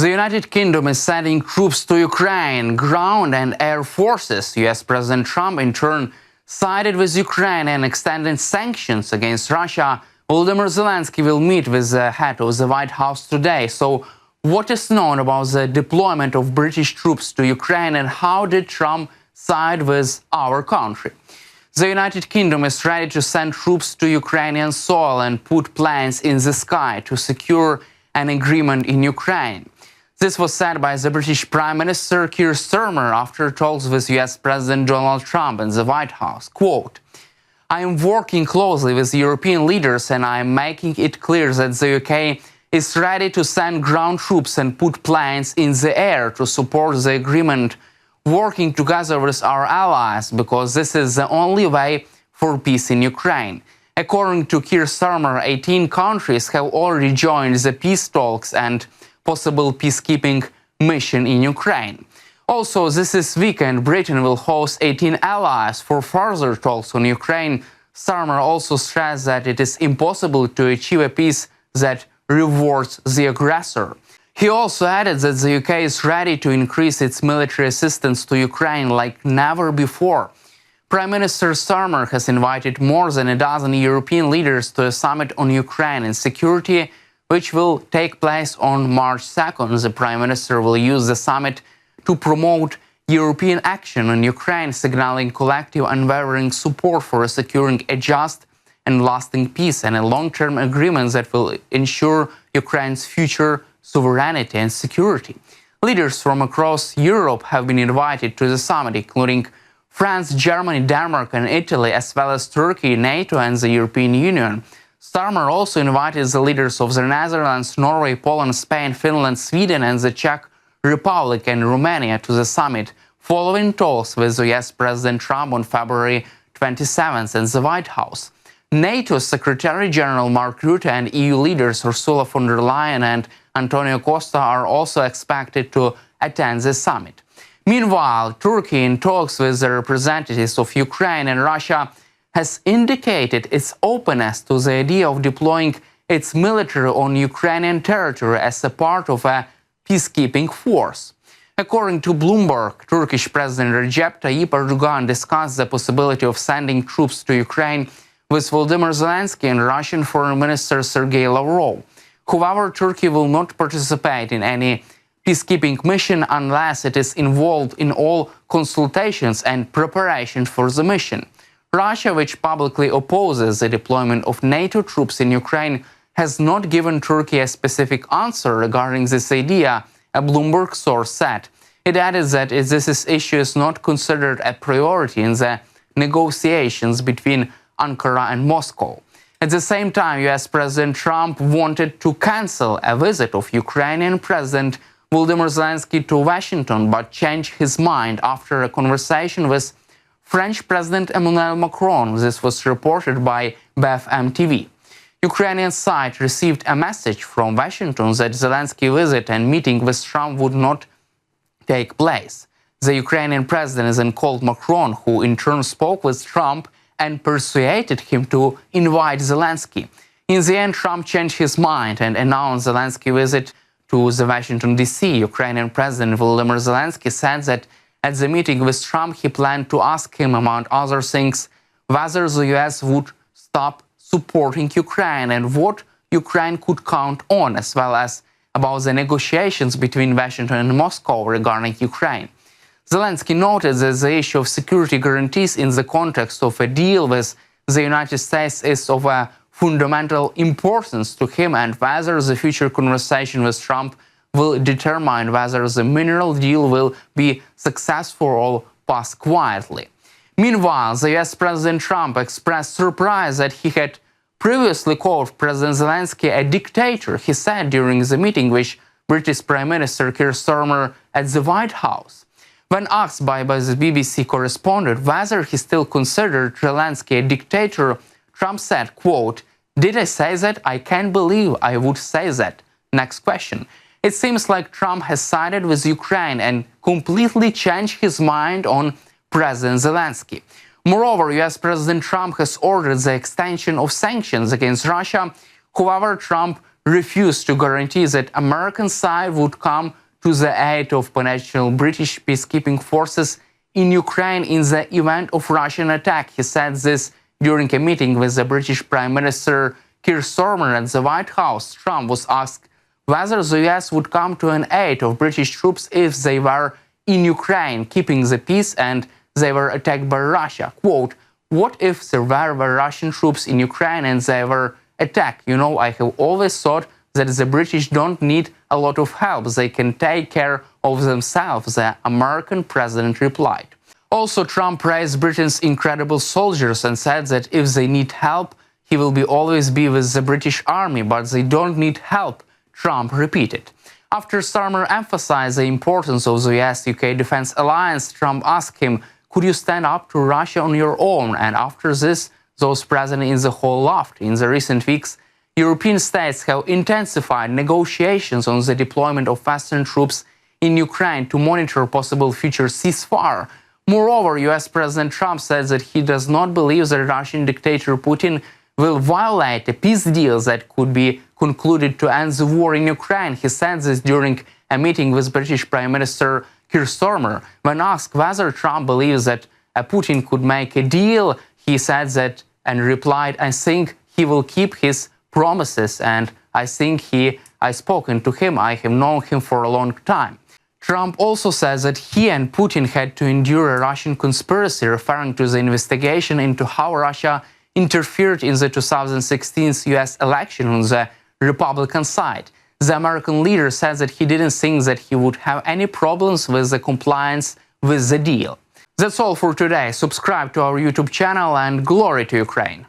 The United Kingdom is sending troops to Ukraine, ground and air forces. US President Trump, in turn, sided with Ukraine and extended sanctions against Russia. Volodymyr Zelensky will meet with the head of the White House today. So, what is known about the deployment of British troops to Ukraine, and how did Trump side with our country? The United Kingdom is ready to send troops to Ukrainian soil and put planes in the sky to secure an agreement in Ukraine. This was said by the British Prime Minister Keir Starmer after talks with US President Donald Trump in the White House. Quote, "I am working closely with European leaders and I am making it clear that the UK is ready to send ground troops and put planes in the air to support the agreement, working together with our allies, because this is the only way for peace in Ukraine." According to Keir Starmer, 18 countries have already joined the peace talks and possible peacekeeping mission in Ukraine. Also, this weekend, Britain will host 18 allies for further talks on Ukraine. Starmer also stressed that it is impossible to achieve a peace that rewards the aggressor. He also added that the UK is ready to increase its military assistance to Ukraine like never before. Prime Minister Starmer has invited more than a dozen European leaders to a summit on Ukraine and security, which will take place on March 2nd. The Prime Minister will use the summit to promote European action on Ukraine, signaling collective unwavering support for securing a just and lasting peace and a long-term agreement that will ensure Ukraine's future sovereignty and security. Leaders from across Europe have been invited to the summit, including France, Germany, Denmark and Italy, as well as Turkey, NATO and the European Union. Starmer also invited the leaders of the Netherlands, Norway, Poland, Spain, Finland, Sweden and the Czech Republic and Romania to the summit, following talks with US President Trump on February 27th in the White House. NATO Secretary General Mark Rutte and EU leaders Ursula von der Leyen and Antonio Costa are also expected to attend the summit. Meanwhile, Turkey, in talks with the representatives of Ukraine and Russia, has indicated its openness to the idea of deploying its military on Ukrainian territory as a part of a peacekeeping force. According to Bloomberg, Turkish President Recep Tayyip Erdogan discussed the possibility of sending troops to Ukraine with Volodymyr Zelensky and Russian Foreign Minister Sergei Lavrov. However, Turkey will not participate in any peacekeeping mission unless it is involved in all consultations and preparations for the mission. Russia, which publicly opposes the deployment of NATO troops in Ukraine, has not given Turkey a specific answer regarding this idea, a Bloomberg source said. It added that this issue is not considered a priority in the negotiations between Ankara and Moscow. At the same time, US President Trump wanted to cancel a visit of Ukrainian President Volodymyr Zelensky to Washington, but changed his mind after a conversation with French President Emmanuel Macron. This was reported by BFM TV. Ukrainian side received a message from Washington that Zelensky visit and meeting with Trump would not take place. The Ukrainian president then called Macron, who in turn spoke with Trump and persuaded him to invite Zelensky. In the end, Trump changed his mind and announced Zelensky's visit to the Washington, D.C. Ukrainian President Volodymyr Zelensky said that at the meeting with Trump, he planned to ask him, among other things, whether the U.S. would stop supporting Ukraine and what Ukraine could count on, as well as about the negotiations between Washington and Moscow regarding Ukraine. Zelensky noted that the issue of security guarantees in the context of a deal with the United States is of a fundamental importance to him, and whether the future conversation with Trump will determine whether the mineral deal will be successful or pass quietly. Meanwhile, the US President Trump expressed surprise that he had previously called President Zelensky a dictator, he said during the meeting with British Prime Minister Keir Starmer at the White House. When asked by the BBC correspondent whether he still considered Zelensky a dictator, Trump said, quote, "Did I say that? I can't believe I would say that." Next question. It seems like Trump has sided with Ukraine and completely changed his mind on President Zelensky. Moreover, US President Trump has ordered the extension of sanctions against Russia. However, Trump refused to guarantee that American side would come to the aid of potential British peacekeeping forces in Ukraine in the event of Russian attack. He said this during a meeting with the British Prime Minister Keir Starmer at the White House. Trump was asked whether the US would come to an aid of British troops if they were in Ukraine, keeping the peace, and they were attacked by Russia. Quote, "What if there were Russian troops in Ukraine and they were attacked? You know, I have always thought that the British don't need a lot of help. They can take care of themselves," the American president replied. Also, Trump praised Britain's incredible soldiers and said that if they need help, he will always be with the British Army, but they don't need help, Trump repeated. After Starmer emphasized the importance of the US-UK defense alliance, Trump asked him, "Could you stand up to Russia on your own?" And after this, those present in the hall laughed. In the recent weeks, European states have intensified negotiations on the deployment of Western troops in Ukraine to monitor possible future ceasefire. Moreover, US President Trump says that he does not believe that Russian dictator Putin will violate a peace deal that could be concluded to end the war in Ukraine. He said this during a meeting with British Prime Minister Keir Starmer. When asked whether Trump believes that Putin could make a deal, he said that and replied, "I think he will keep his promises, and I think I've spoken to him. I have known him for a long time." Trump also says that he and Putin had to endure a Russian conspiracy, referring to the investigation into how Russia interfered in the 2016 US election on the Republican side. The American leader said that he didn't think that he would have any problems with the compliance with the deal. That's all for today. Subscribe to our YouTube channel, and glory to Ukraine.